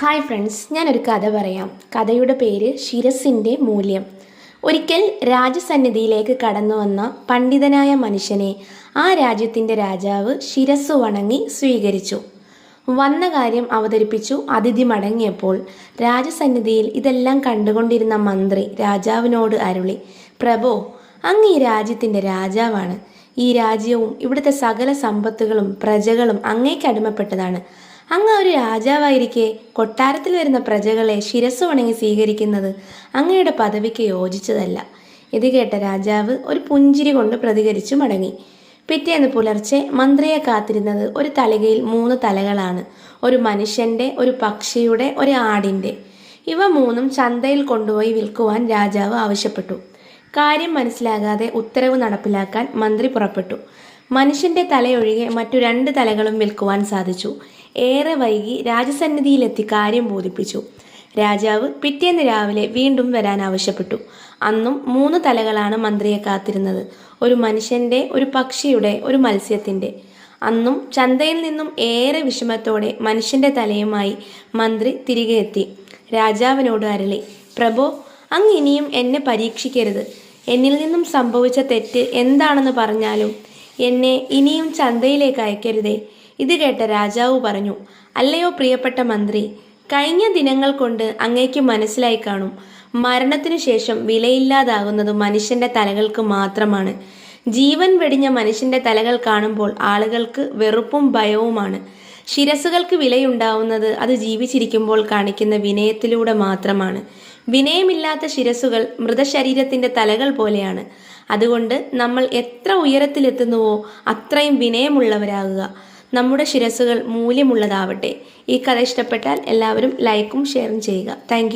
Hi friends, ഞാനൊരു കഥ പറയാം. കഥയുടെ പേര് ശിരസിൻ്റെ മൂല്യം. ഒരിക്കൽ രാജസന്നിധിയിലേക്ക് കടന്നു വന്ന പണ്ഡിതനായ മനുഷ്യനെ ആ രാജ്യത്തിൻ്റെ രാജാവ് ശിരസ് വണങ്ങി സ്വീകരിച്ചു. വന്ന കാര്യം അവതരിപ്പിച്ചു. അതിഥി മടങ്ങിയപ്പോൾ രാജസന്നിധിയിൽ ഇതെല്ലാം കണ്ടുകൊണ്ടിരുന്ന മന്ത്രി രാജാവിനോട് അരുളി, പ്രഭോ, അങ്ങ് ഈ രാജ്യത്തിൻ്റെ രാജാവാണ്. ഈ രാജ്യവും ഇവിടുത്തെ സകല സമ്പത്തുകളും പ്രജകളും അങ്ങേക്ക് അടിമപ്പെട്ടതാണ്. അങ്ങ് ഒരു രാജാവായിരിക്കെ കൊട്ടാരത്തിൽ വരുന്ന പ്രജകളെ ശിരസ് വണങ്ങി സ്വീകരിക്കുന്നത് അങ്ങയുടെ പദവിക്ക് യോജിച്ചതല്ല. ഇത് കേട്ട രാജാവ് ഒരു പുഞ്ചിരി കൊണ്ട് പ്രതികരിച്ചു മടങ്ങി. പിറ്റേന്ന് പുലർച്ചെ മന്ത്രിയെ കാത്തിരുന്നത് ഒരു തളികയിൽ 3 തലകളാണ്. ഒരു മനുഷ്യൻ്റെ, ഒരു പക്ഷിയുടെ, ഒരു ആടിൻ്റെ. ഇവ 3ഉം ചന്തയിൽ കൊണ്ടുപോയി വിൽക്കുവാൻ രാജാവ് ആവശ്യപ്പെട്ടു. കാര്യം മനസ്സിലാകാതെ ഉത്തരവ് നടപ്പിലാക്കാൻ മന്ത്രി പുറപ്പെട്ടു. മനുഷ്യൻ്റെ തലയൊഴികെ മറ്റു 2 തലകളും വിൽക്കുവാൻ സാധിച്ചു. ഏറെ വൈകി രാജസന്നിധിയിലെത്തി കാര്യം ബോധിപ്പിച്ചു. രാജാവ് പിറ്റേന്ന് രാവിലെ വീണ്ടും വരാൻ ആവശ്യപ്പെട്ടു. അന്നും 3 തലകളാണ് മന്ത്രിയെ കാത്തിരുന്നത്. ഒരു മനുഷ്യൻ്റെ, ഒരു പക്ഷിയുടെ, ഒരു മത്സ്യത്തിൻ്റെ. അന്നും ചന്തയിൽ നിന്നും ഏറെ വിഷമത്തോടെ മനുഷ്യൻ്റെ തലയുമായി മന്ത്രി തിരികെ എത്തി. രാജാവിനോട് അരുളി, പ്രഭോ, അങ്ങ് ഇനിയും എന്നെ പരീക്ഷിക്കരുത്. എന്നിൽ നിന്നും സംഭവിച്ച തെറ്റ് എന്താണെന്ന് പറഞ്ഞാലും എന്നെ ഇനിയും ചന്തയിലേക്ക് അയക്കരുതേ. ഇത് കേട്ട രാജാവ് പറഞ്ഞു, അല്ലയോ പ്രിയപ്പെട്ട മന്ത്രി, കഴിഞ്ഞ ദിനങ്ങൾ കൊണ്ട് അങ്ങേക്ക് മനസ്സിലായി കാണും, മരണത്തിനു ശേഷം വിലയില്ലാതാകുന്നത് മനുഷ്യന്റെ തലകൾക്ക് മാത്രമാണ്. ജീവൻ വെടിഞ്ഞ മനുഷ്യന്റെ തലകൾ കാണുമ്പോൾ ആളുകൾക്ക് വെറുപ്പും ഭയവുമാണ്. ശിരസുകൾക്ക് വിലയുണ്ടാവുന്നത് അത് ജീവിച്ചിരിക്കുമ്പോൾ കാണിക്കുന്ന വിനയത്തിലൂടെ മാത്രമാണ്. വിനയമില്ലാത്ത ശിരസുകൾ മൃതശരീരത്തിന്റെ തലകൾ പോലെയാണ്. അതുകൊണ്ട് നമ്മൾ എത്ര ഉയരത്തിലെത്തുന്നുവോ അത്രയും വിനയമുള്ളവരാകുക. നമ്മുടെ ശിരസുകൾ മൂല്യമുള്ളതാവട്ടെ. ഈ കഥ ഇഷ്ടപ്പെട്ടാൽ എല്ലാവരും ലൈക്കും ഷെയറും ചെയ്യുക. താങ്ക്